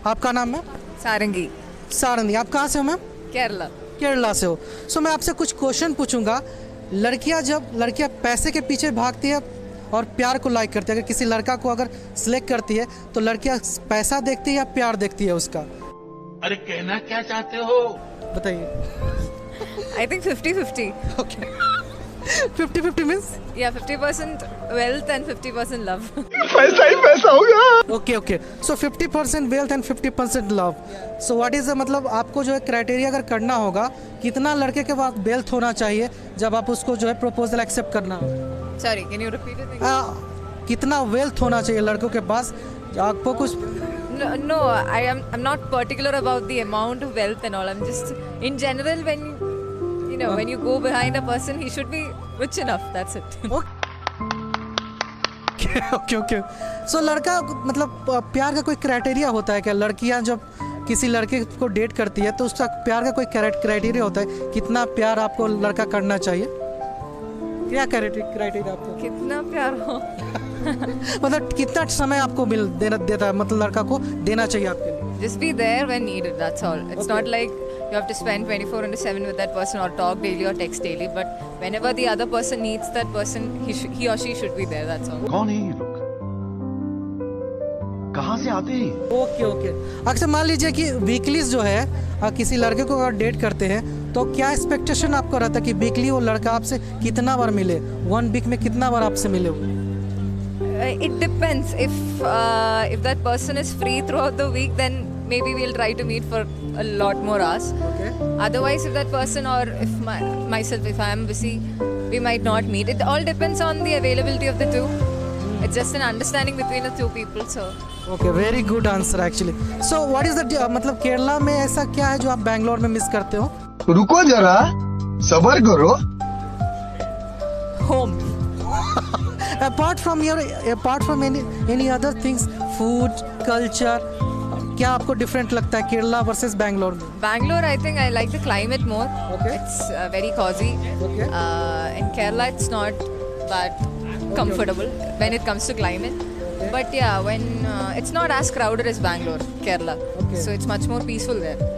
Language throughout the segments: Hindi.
आपका नाम है? सारंगी, सारंगी। आप कहाँ से हो मैम? केरला। केरला से हो। सो मैं आपसे कुछ क्वेश्चन पूछूंगा। लड़कियां पैसे के पीछे भागती है और प्यार को लाइक करती है, अगर किसी लड़का को अगर सिलेक्ट करती है तो लड़कियां पैसा देखती है या प्यार देखती है उसका? अरे कहना क्या चाहते हो? बताइए। I think 50-50. Okay 50-50 means? Yeah, 50% wealth and 50% love. पैसा ही पैसा होगा। Okay so 50% wealth and 50% love. So what is मतलब आपको जो है क्राइटेरिया अगर करना होगा, कितना लड़के के पास वेल्थ होना चाहिए जब आप उसको जो है प्रपोजल एक्सेप्ट करना हो? Sorry, can you repeat it? कितना वेल्थ होना चाहिए लड़कों के पास आपको कुछ? No, I'm not particular about the amount of wealth and all. I'm just in general when you go behind a person, he should be rich enough. That's it. Okay so लड़का मतलब प्यार का कोई क्राइटेरिया होता है क्या? लड़कियां जब किसी लड़के को डेट करती है तो उसका प्यार का कोई क्राइटेरिया होता है? कितना प्यार आपको लड़का करना चाहिए? क्या क्राइटेरिया आपको? कितना प्यार हो? मतलब कितना समय आपको देता है, मतलब लड़का को देना चाहिए आपके लिए? Just be there when needed. That's all. It's not like you have to spend 24/7 with that person or talk daily or text daily. But whenever the other person needs that person, he or she should be there. That's all. कौन है ये लोग? कहाँ से आते हैं? ओके अक्सर मान लीजिए कि वीकलीज जो है किसी लड़के को अगर डेट करते हैं तो क्या एक्सपेक्टेशन आपको रहता है कि वीकली वो लड़का आपसे कितना बार मिले? 1 वीक में कितना बार आपसे मिले वो? It depends. If that person is free throughout the week, then maybe we'll try to meet for a lot more hours. Okay. Otherwise, if that person or if if I am busy, we might not meet. It all depends on the availability of the two. It's just an understanding between the two people. So. Okay very good answer actually. So what is the मतलब केरला में ऐसा क्या है जो आप बैंगलोर में मिस करते हो? रुको जरा, सबर करो। Home. apart from any other things, food, culture, क्या आपको डिफरेंट लगता है केरला वर्सेस बैंगलोर में? Bangalore, I think I like the climate more. Okay. It's very cozy. Okay. In Kerala, it's not that comfortable when it comes to climate. Okay. But yeah, when it's not as crowded as Bangalore, Kerala. Okay. So it's much more peaceful there.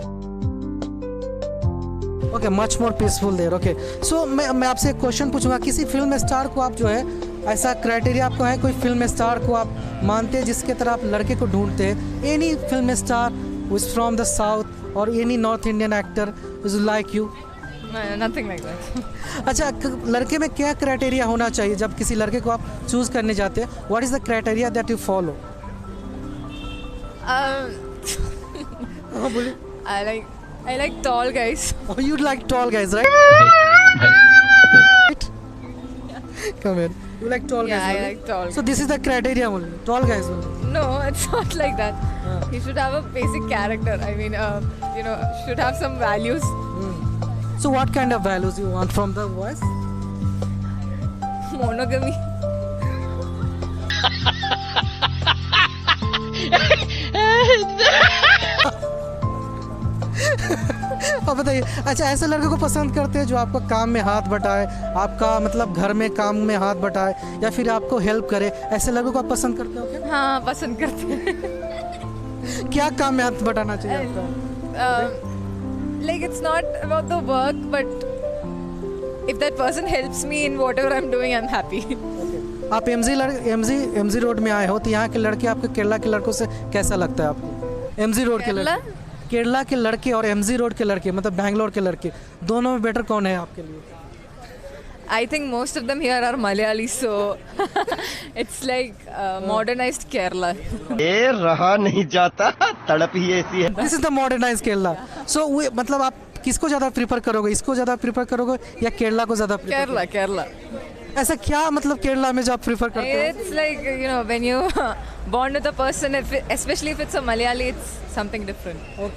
Okay much more peaceful there. Okay so मैं आपसे एक क्वेश्चन पूछूंगा। किसी फिल्म स्टार को आप जो है ऐसा क्राइटेरिया आपको है, कोई फिल्म स्टार को आप मानते हैं जिसके तरह आप लड़के को ढूंढते हैं? Any film star is from the south और any north Indian actor is like you? Nothing like that. अच्छा लड़के में क्या क्राइटेरिया होना चाहिए जब किसी लड़के को आप चूज करने जाते हैं? What is the criteria that you follow? बोलिए। I like tall guys. Oh, you like tall guys, right? Come here. You like tall Yeah, guys? I only? like tall. So this is the criteria only. Tall guys only. No, it's not like that. He should have a basic character. I mean, should have some values. So what kind of values you want from the boys? Monogamy. अब बताइए, अच्छा ऐसे लड़के को पसंद करते हैं जो आपका काम में हाथ बटाए, आपका मतलब घर में काम में हाथ बटाए या फिर आपको हेल्प करे? ऐसे लड़कों को आप पसंद करते हो क्या? हाँ, पसंद करते हैं। क्या काम में हाथ बटाना चाहिए आपका? Like it's not about the work, but if that person helps me in whatever I'm doing, I'm happy. आप एमजी रोड में आए हो तो यहाँ के लड़के आपके केरला के लड़कों से कैसा लगता है आपको? एमजी रोड के केरला? लड़के, केरला के लड़के और एमजी रोड के लड़के मतलब बैंगलोर के लड़के, दोनों में बेटर कौन है आपके लिए? I think most of them here are Malayali, so it's like modernized Kerala. ये रहा नहीं जाता, तड़प ही ऐसी है। This is the modernize Kerala. सो मतलब आप किसको ज़्यादा प्रीफर करोगे? इसको ज़्यादा प्रीफर करोगे या केरला को ज़्यादा प्रीफर? Kerala. ऐसा क्या मतलब केरला में जो आप प्रीफर करते हो? It's like when you bond with a person, especially if it's a Malayali, it's something different. Okay